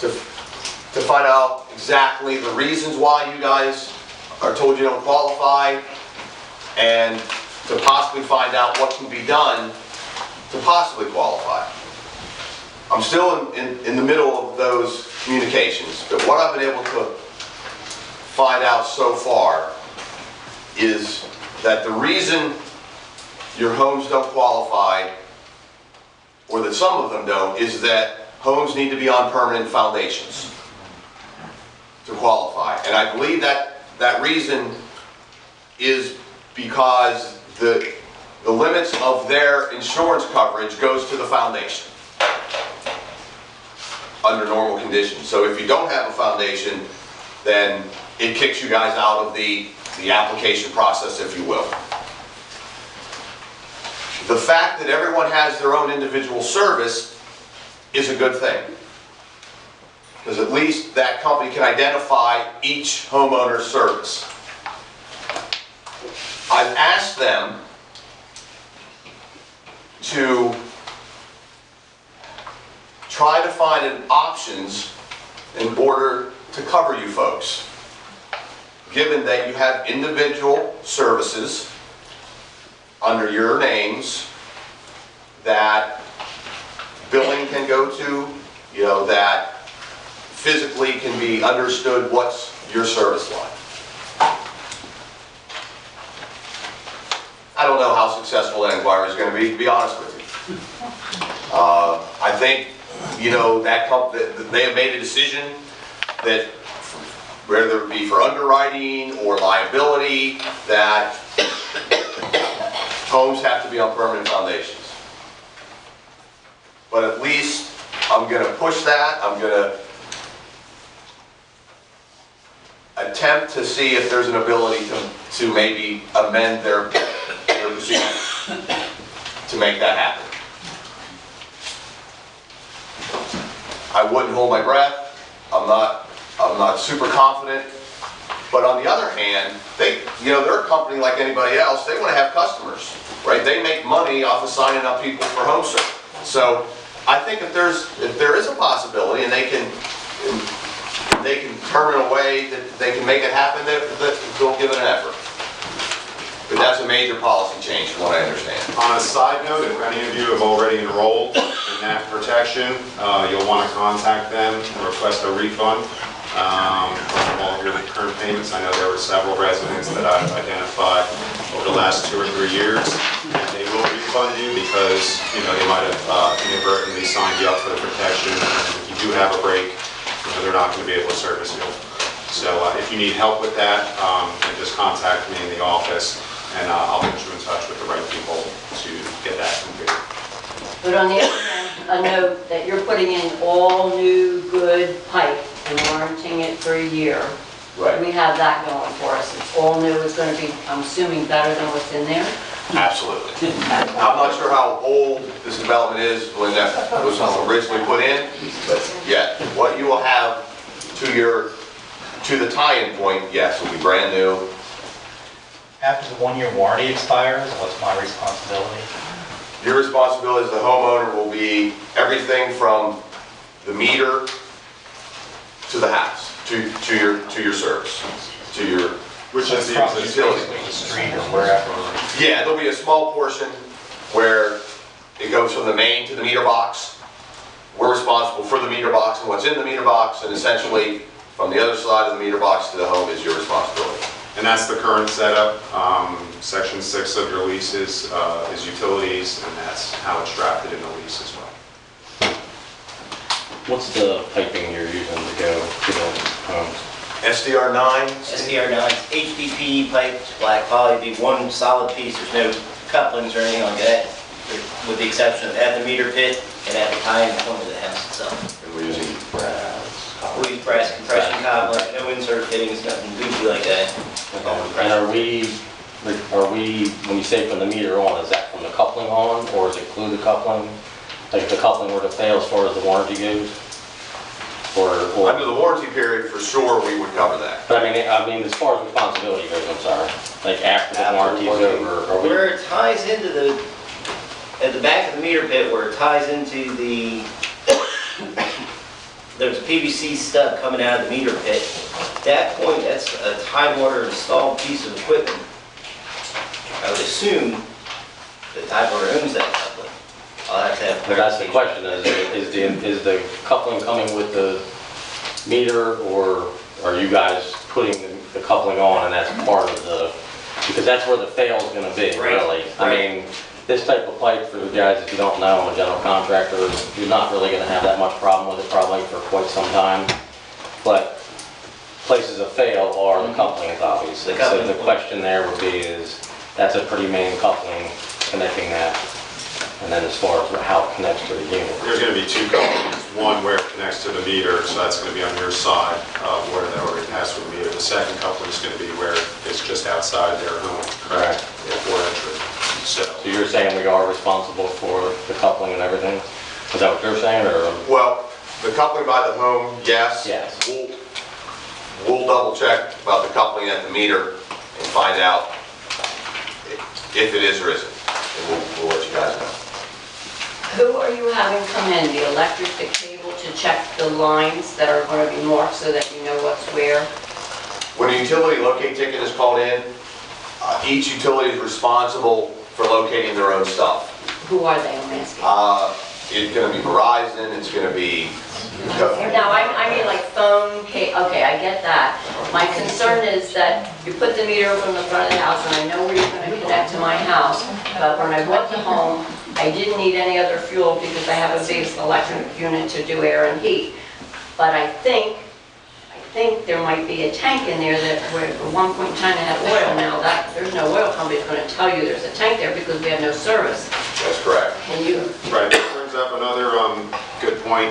to find out exactly the reasons why you guys are told you don't qualify, and to possibly find out what can be done to possibly qualify. I'm still in the middle of those communications, but what I've been able to find out so far is that the reason your homes don't qualify, or that some of them don't, is that homes need to be on permanent foundations to qualify. And I believe that that reason is because the limits of their insurance coverage goes to the foundation under normal conditions. So if you don't have a foundation, then it kicks you guys out of the application process, if you will. The fact that everyone has their own individual service is a good thing, because at least that company can identify each homeowner's service. I've asked them to try to find options in order to cover you folks, given that you have individual services under your names that billing can go to, you know, that physically can be understood what's your service line. I don't know how successful that inquiry is going to be honest with you. I think, you know, that they have made a decision that whether it be for underwriting or liability, that homes have to be on permanent foundations. But at least I'm going to push that. I'm going to attempt to see if there's an ability to maybe amend their procedure to make that happen. I wouldn't hold my breath. I'm not super confident. But on the other hand, they're a company like anybody else. They want to have customers, right? They make money off of signing up people for home service. So I think if there is a possibility, and they can turn it away, that they can make it happen, they'll give it an effort. But that's a major policy change from what I understand. On a side note, if any of you have already enrolled in that protection, you'll want to contact them and request a refund from all of your current payments. I know there were several residents that I've identified over the last 2 or 3 years, and they will refund you because, you know, they might have inadvertently signed you up for the protection. And if you do have a break, you know, they're not going to be able to service you. So if you need help with that, then just contact me in the office, and I'll put you in touch with the right people to get that completed. But on the other hand, a note that you're putting in all new good pipe and warranting it for a year. Right. We have that going for us. It's all new. It's going to be, I'm assuming, better than what's in there. Absolutely. I'm not sure how old this development is when that was originally put in, but yeah, what you will have to the tie-in point, yes, will be brand new. After the 1-year warranty expires, what's my responsibility? Your responsibility as the homeowner will be everything from the meter to the house, to your service, to your Which is the Across utility. the street or wherever. Yeah, there'll be a small portion where it goes from the main to the meter box. We're responsible for the meter box and what's in the meter box, and essentially from the other side of the meter box to the home is your responsibility. And that's the current setup. Section 6 of your lease is utilities, and that's how it's drafted in the lease as well. What's the piping you're using to go to the homes? SDR9? SDR9, HDPE pipes, black poly, be one solid piece. There's no couplings or anything like that, with the exception of at the meter pit and at the tie-in point of the house itself. And we're using We use brass compression coupling, no insert fittings, nothing goofy like that. And are we, when you say from the meter on, is that from the coupling on, or does it include the coupling? Like if the coupling were to fail as far as the warranty goes? Or under the warranty period, for sure, we would cover that. But I mean, as far as responsibility goes, I'm sorry, like after the warranty is over, are we? Where it ties into at the back of the meter pit, where it ties into the there's a PVC stub coming out of the meter pit. At that point, that's a Tidewater installed piece of equipment. I would assume that Tidewater owns that coupling. I'll have to have But that's the clarification. question, is the coupling coming with the meter, or are you guys putting the coupling on and that's part of the, because that's where the fail's gonna be, Right, really. I right. mean, this type of pipe, for the guys, if you don't know, I'm a general contractor, you're not really gonna have that much problem with it probably for quite some time. But places of fail are the couplings, obviously. The coupling. So the question there would be is, that's a pretty main coupling connecting that. And then as far as how it connects to the unit. There's going to be two couplings, one where it connects to the meter, so that's going to be on your side, where that already has to the meter. The second coupling is going to be where it's just outside their home, correct? For entry. So, So you're saying we are responsible for the coupling and everything? Is that what you're saying, or? Well, the coupling by the home, yes. Yes. We'll double check about the coupling at the meter and find out if it is or isn't. And we'll let you guys know. Who are you having come in, the electric, the cable, to check the lines that are going to be marked so that you know what's where? When a utility locate ticket is called in, each utility is responsible for locating their own stuff. Who are they, I'm asking? It's gonna be Verizon, it's gonna be... No, I mean like phone, okay, I get that. My concern is that you put the meter over in the front of the house, and I know where you're going to connect to my house, but when I bought the home, I didn't need any other fuel because I have a big electric unit to do air and heat. But I think there might be a tank in there that where at one point in time it had oil. Now that there's no oil company that's going to tell you there's a tank there because we have no service. That's correct. Can you? right, that brings up another good point.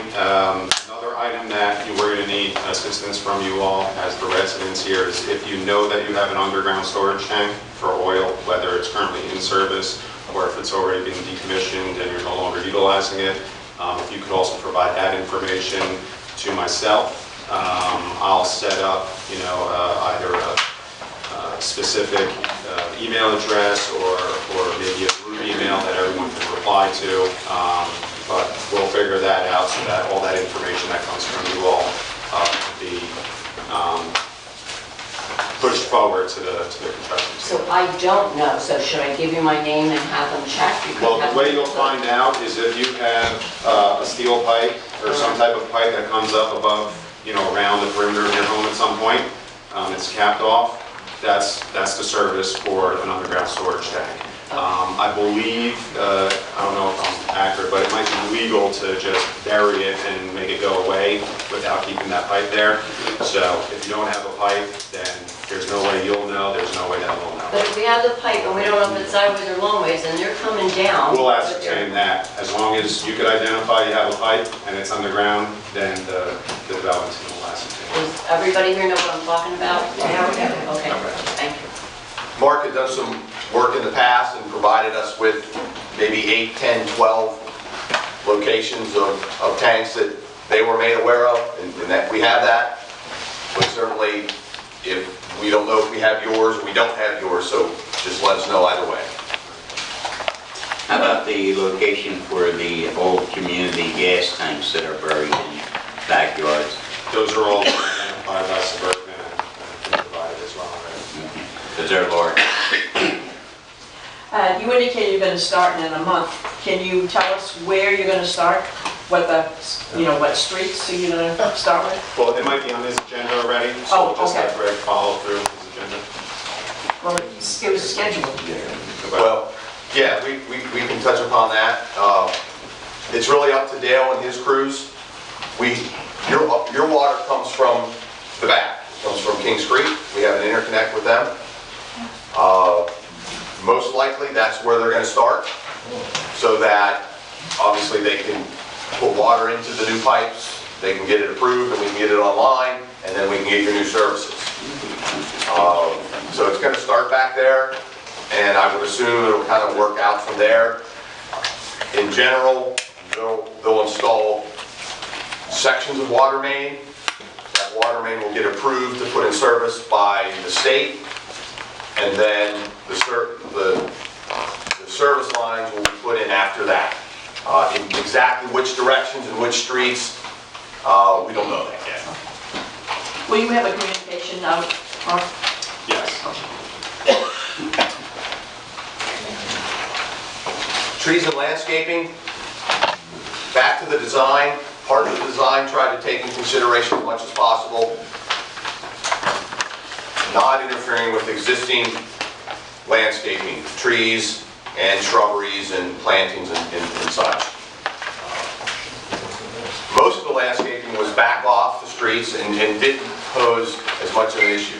Another item that we're going to need assistance from you all as the residents here is if you know that you have an underground storage tank for oil, whether it's currently in service or if it's already been decommissioned and you're no longer utilizing it, if you could also provide that information to myself. I'll set up, either a specific email address or maybe a group email that everyone can reply to. But we'll figure that out so that all that information that comes from you all can be pushed forward to the construction team. So I don't know, so should I give you my name and have them check? Well, the way you'll find out is if you have a steel pipe or some type of pipe that comes up above, around the perimeter of your home at some point, it's capped off, that's the service for an underground storage tank. I believe, I don't know if I'm accurate, but it might be legal to just bury it and make it go away without keeping that pipe there. So if you don't have a pipe, then there's no way you'll know, there's no way that we'll know. But if we have the pipe and we don't know if it's sideways or long ways and they're coming down. We'll ascertain that. As long as you could identify you have a pipe and it's underground, then the development team will ascertain. Does everybody here know what I'm talking about? Okay, thank you. Mark had done some work in the past and provided us with maybe 8, 10, 12 locations of tanks that they were made aware of, and that we have that. But certainly, if we don't know if we have yours, we don't have yours, so just let us know either way. How about the location for the old community gas tanks that are buried in backyards? Those are all identified by Suburban and provided as well. Right? Because they're large. You indicated you're going to start in a month. Can you tell us where you're going to start? What what streets are you going to start with? Well, it might be on his agenda already, so Oh, we'll just okay. have Greg follow through his agenda. Well, it was scheduled. Well, yeah, we can touch upon that. It's really up to Dale and his crews. Your water comes from the back, it comes from Kings Creek. We have an interconnect with them. Most likely, that's where they're going to start, so that obviously they can put water into the new pipes, they can get it approved, and we can get it online, and then we can get your new services. So it's going to start back there, and I would assume it'll kind of work out from there. In general, they'll install sections of water main. That water main will get approved to put in service by the state, and then the service lines will be put in after that. In exactly which directions and which streets, We don't know that yet. Will you have a communication out, Mark? Yes. Trees and landscaping, back to the design. Part of the design tried to take in consideration as much as possible, not interfering with existing landscaping, trees and shrubberies and plantings and such. Most of the landscaping was back off the streets and didn't pose as much of an issue.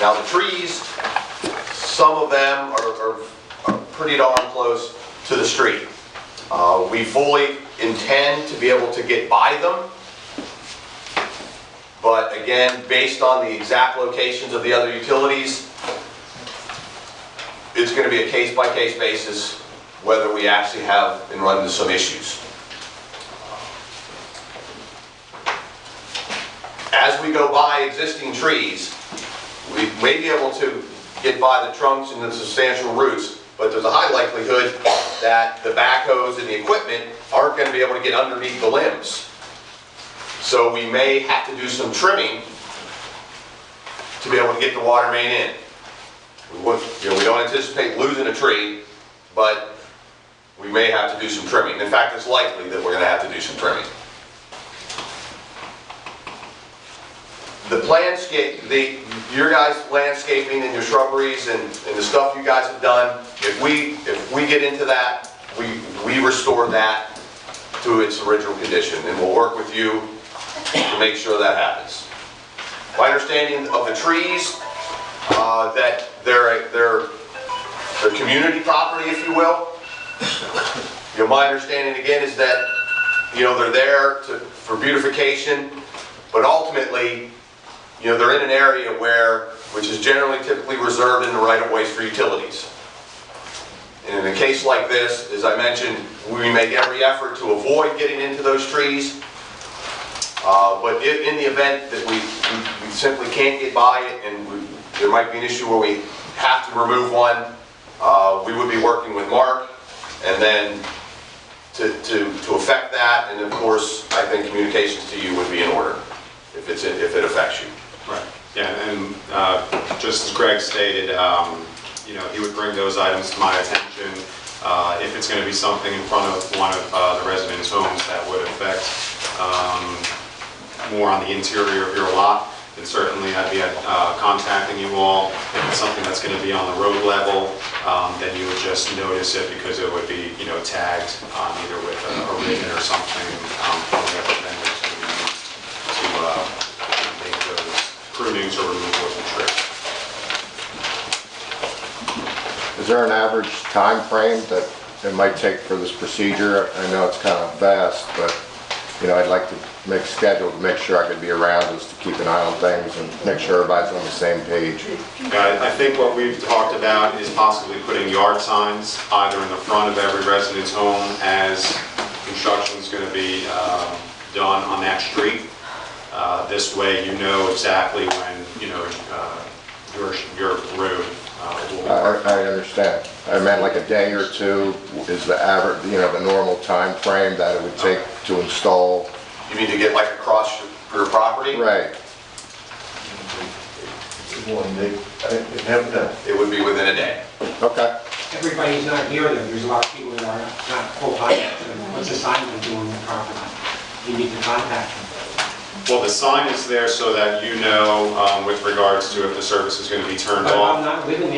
Now the trees, some of them are pretty darn close to the street. We fully intend to be able to get by them, but again, based on the exact locations of the other utilities, it's going to be a case-by-case basis whether we actually have and run into some issues. As we go by existing trees, we may be able to get by the trunks and the substantial roots, but there's a high likelihood that the backhoes and the equipment aren't going to be able to get underneath the limbs. So we may have to do some trimming to be able to get the water main in. We don't anticipate losing a tree, but we may have to do some trimming. In fact, it's likely that we're going to have to do some trimming. Your guys' landscaping and your shrubberies and the stuff you guys have done, if we get into that, we restore that to its original condition, and we'll work with you to make sure that happens. My understanding of the trees, that they're community property, if you will. My understanding again is that they're there for beautification, but ultimately, they're in an area which is generally typically reserved in the right-of-ways for utilities. And in a case like this, as I mentioned, we make every effort to avoid getting into those trees. But in the event that we simply can't get by it and there might be an issue where we have to remove one, we would be working with Mark, and then to affect that, and of course, I think communications to you would be in order if it affects you. Right. Yeah, and just as Greg stated, he would bring those items to my attention. If it's going to be something in front of one of the residents' homes that would affect more on the interior of your lot, then certainly I'd be contacting you all. If it's something that's going to be on the road level, then you would just notice it because it would be, tagged either with a ribbon or something from the other vendors to make those prunings or removals of trees. Is there an average time frame that it might take for this procedure? I know it's kind of vast, but I'd like to make a schedule to make sure I could be around, just to keep an eye on things and make sure everybody's on the same page. I think what we've talked about is possibly putting yard signs either in the front of every resident's home as construction is going to be done on that street. This way you know exactly when your road will be worked. I understand. I meant like a day or two is the average, the normal time frame that it would take to install. You mean to get like across your property? Right. It would be within a day. Okay. Everybody's not here, though. There's a lot of people that are not full-time. What's the sign doing on the property? You need to contact them. Well, the sign is there so that with regards to if the service is going to be turned But off. I'm not living there.